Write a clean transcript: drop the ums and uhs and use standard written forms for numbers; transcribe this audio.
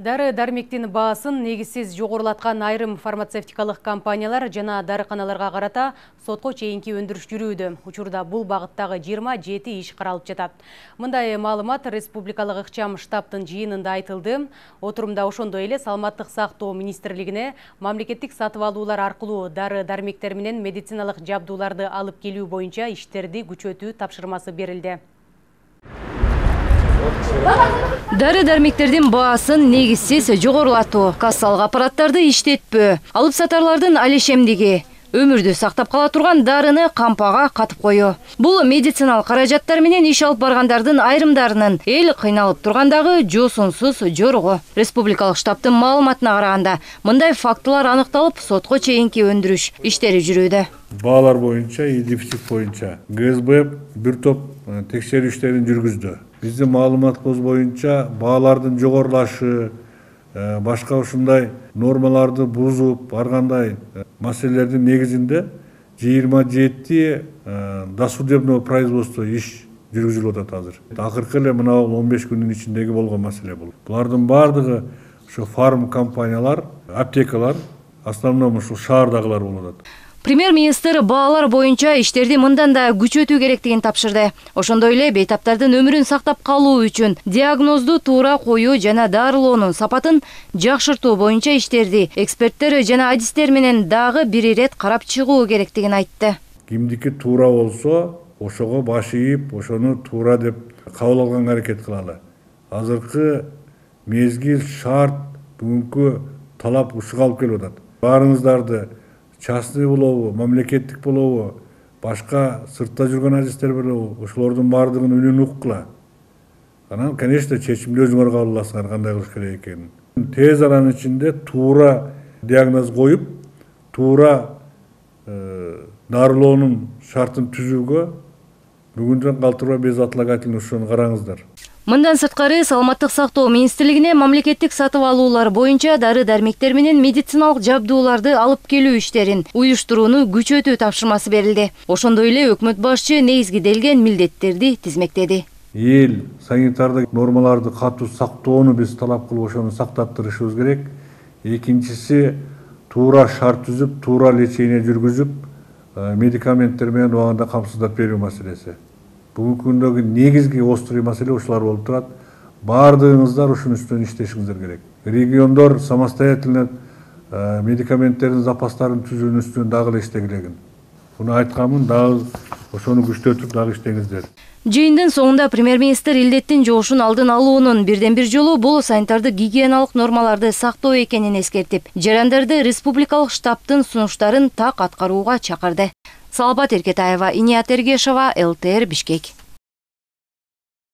Дары-дармектин баасын негизсиз жогорулаткан айрым фармацевтикалык компаниялар жана дарыканаларга карата сотко чейинки өндүрүш жүрүүдө. Учурда бул багыттагы 27 иш каралып жатат. Мындай маалымат республикалык ыкчам штабтын жыйынында айтылды. Отурумда ошондой эле Саламаттык сактоо министрлигине мамлекеттик сатып алуулар аркылуу дары-дармектер менен медициналык жабдууларды алып келүү боюнча иштерди күчөтүү тапшырмасы берилди. Дары-дармектердин баасын негизсиз жогорулатуу, кассалык аппараттарды иштетпөө, алып сатарлардын алешемдиги, өмүрдү сактап кала турган дарыны кампага катып коюу. Бул медициналык каражаттар менен иш алып баргандардын айрымдарынын эл кыйналып тургандагы жосунсуз жорого. Республикалык штабтын маалыматына караганда, мындай фактылар аныкталып, сотко чейинки өндүрүш иштери жүрүүдө. Баалар боюнча, дефицит боюнча ГСБ бир топ текшерүү иштерин жүргүздү. Биздин маалыматыбыз боюнча баалардын жогорулашы, башка ушундай нормаларды бузуп баргандай маселелердин негизинде 27 досудебное производство иш жүргүзүлүп атат азыр. Акыркы эле мына 15 күндүн ичиндеги болгон маселе бул. Булардын бардыгы ушу фарм компаниялар, аптекалар, основном ушу шаардагылар болуп атат. Премьер-министр баалар боюнча иштерди мындан да күчөтүү керектигин тапшырды. Ошондой эле бейтаптардын өмүрүн сактап калуу үчүн диагнозду туура коюу жана дарылоонун сапатын жакшыртуу боюнча иштерди эксперттер жана адистер менен дагы бир ирет карап чыгуу керектигин айтты. Кимдики туура болсо, ошого баш ийип, ошону туура деп кабыл алганга аракет кылалы. Азыркы мезгил, шарт, бүгүнкү талап ушуга алып келип атат. Баарыңыздарды частный болобу, мамлекеттик болобу, башка сыртта жүргөн азиздер болобу, ошолордун бардыгын үнүн уккула. Анан, конечно, чечимди өзүңөр кабыл аласыңар кандай кылыш керек экенин. Тез аранын ичинде туура диагноз коюп, туура дарылоонун шартын түзүүгө бүгүндөн калтырбай безотлагательно ошону караңыздар. Мындан сырткары Саламаттык сактоо министрлигине мамлекеттик сатып алуулар боюнча дары-дармектер менен медициналык жабдууларды алып келүү иштерин уюштурууну күчөтүү тапшырмасы берилди. Ошондой эле өкмөт башчы негизгиделген милдеттерди тизмектеди. Эл санитардык нормаларды катуу сактоону биз талап кылып ошону сактаттырышыбыз керек. Экинчиси туура шарт түзүп, туура лечение жүргүзүп, медикаменттер менен убагында камсыздап берүү маселеси. Бүгүнкү күндөгү негизги острый маселе ушулар болуп турат. Бардыгыңыздар ушунун үстүнөн иштешиңиздер керек. Региондор самостоятельно медикаменттердин запастарын түзүүнүн үстүнөн дагы эле иштегилегин. Буну айтканмын, дагы ошону күчтөтүп дагы иштеңиздер. Жыйындын соңунда премьер-министр илдеттин жугушун алдын алуунун бирден бир жолу бул санитардык гигиеналык нормаларды сактоо экенин эскертип, жарандарды республикалык штабтын сунуштарын так аткарууга чакырды. Салапат Эркетаева, Иният Эргешова, ЛТР, Бишкек.